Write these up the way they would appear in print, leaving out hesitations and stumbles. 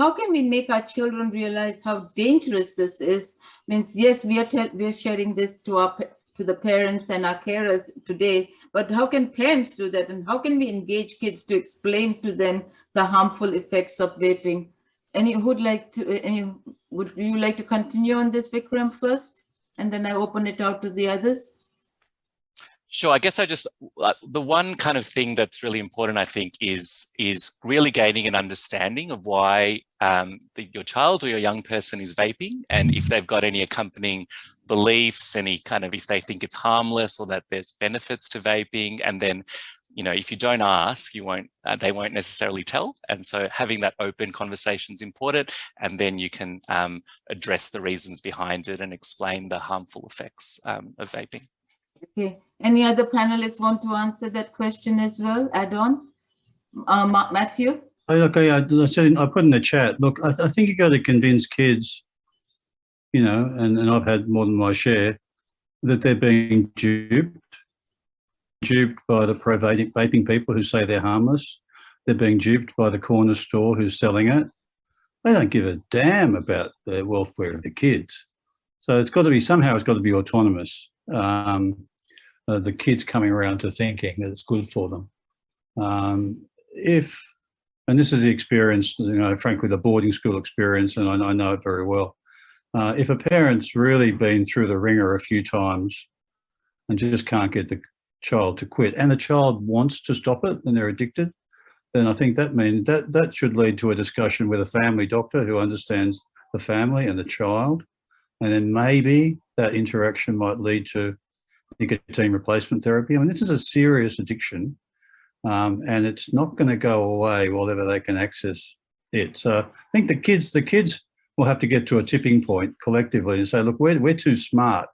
how can we make our children realize how dangerous this is? Means, yes, we are sharing this to the parents and our carers today, but how can parents do that? And how can we engage kids to explain to them the harmful effects of vaping? Would you like to continue on this, Vikram, first? And then I open it out to the others. Sure. I guess the one kind of thing that's really important, I think, is really gaining an understanding of why your child or your young person is vaping, and if they've got any accompanying beliefs, if they think it's harmless or that there's benefits to vaping. And then, if you don't ask, they won't necessarily tell. And so having that open conversation is important, and then you can address the reasons behind it and explain the harmful effects of vaping. Okay. Any other panelists want to answer that question as well? Add on? Matthew? Okay, I put in the chat. Look, I think you got to convince kids, and I've had more than my share, that they're being duped by the pro-vaping people who say they're harmless. They're being duped by the corner store who's selling it. They don't give a damn about the welfare of the kids. So it's got to be autonomous. The kids coming around to thinking that it's good for them. And this is the experience, frankly, the boarding school experience, and I know it very well. If a parent's really been through the ringer a few times and just can't get the child to quit, and the child wants to stop it and they're addicted, then I think that should lead to a discussion with a family doctor who understands the family and the child. And then maybe that interaction might lead to nicotine replacement therapy. I mean, this is a serious addiction, and it's not going to go away whenever they can access it. So I think the kids will have to get to a tipping point collectively and say, look, we're too smart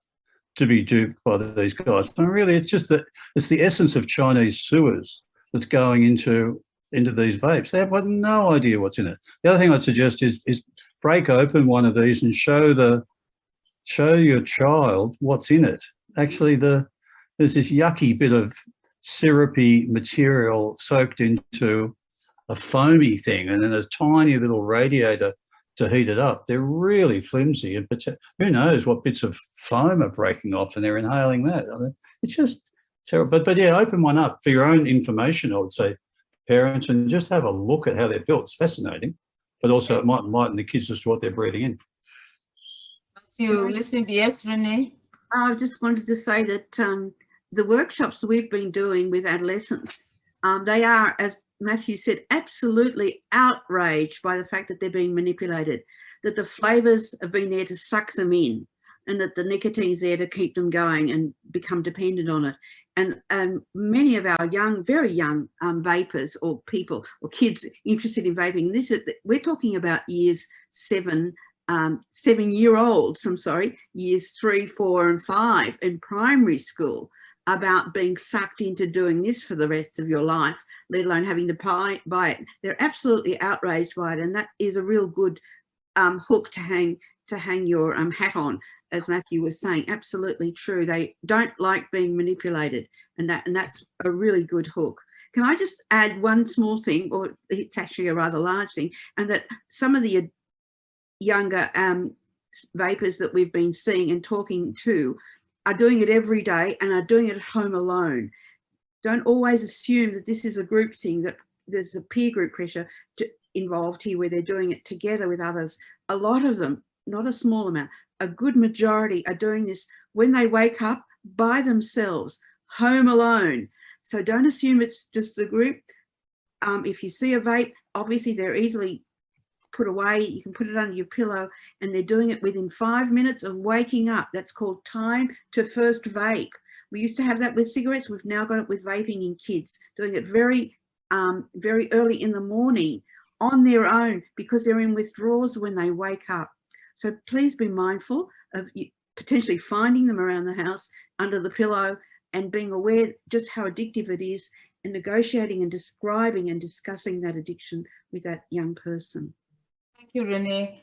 to be duped by these guys. And really, it's the essence of Chinese sewers that's going into these vapes. They have no idea what's in it. The other thing I'd suggest is break open one of these and show your child what's in it. Actually, there's this yucky bit of syrupy material soaked into a foamy thing, and then a tiny little radiator to heat it up. They're really flimsy, and who knows what bits of foam are breaking off, and they're inhaling that. I mean, it's just terrible. But yeah, open one up for your own information, I would say, parents, and just have a look at how they're built. It's fascinating, but also it might enlighten the kids as to what they're breathing in. You listening? Yes, Renee? I just wanted to say that the workshops we've been doing with adolescents, they are, as Matthew said, absolutely outraged by the fact that they're being manipulated, that the flavours have been there to suck them in, and that the nicotine's there to keep them going and become dependent on it. And many of our very young vapers or people or kids interested in vaping, we're talking about years 7-year-olds, years 3, 4 and 5 in primary school, about being sucked into doing this for the rest of your life, let alone having to buy it. They're absolutely outraged by it, and that is a real good hook to hang your hat on, as Matthew was saying. Absolutely true. They don't like being manipulated, and that's a really good hook. Can I just add one small thing, or it's actually a rather large thing, and that some of the younger vapers that we've been seeing and talking to are doing it every day and are doing it at home alone. Don't always assume that this is a group thing, that there's a peer group pressure involved here where they're doing it together with others. A lot of them, not a small amount, a good majority are doing this when they wake up by themselves, home alone. So don't assume it's just the group. If you see a vape, obviously they're easily put away. You can put it under your pillow, and they're doing it within 5 minutes of waking up. That's called time to first vape. We used to have that with cigarettes. We've now got it with vaping in kids, doing it very early in the morning on their own, because they're in withdrawals when they wake up. So please be mindful of potentially finding them around the house under the pillow, and being aware just how addictive it is, and negotiating and describing and discussing that addiction with that young person. Thank you, Renee.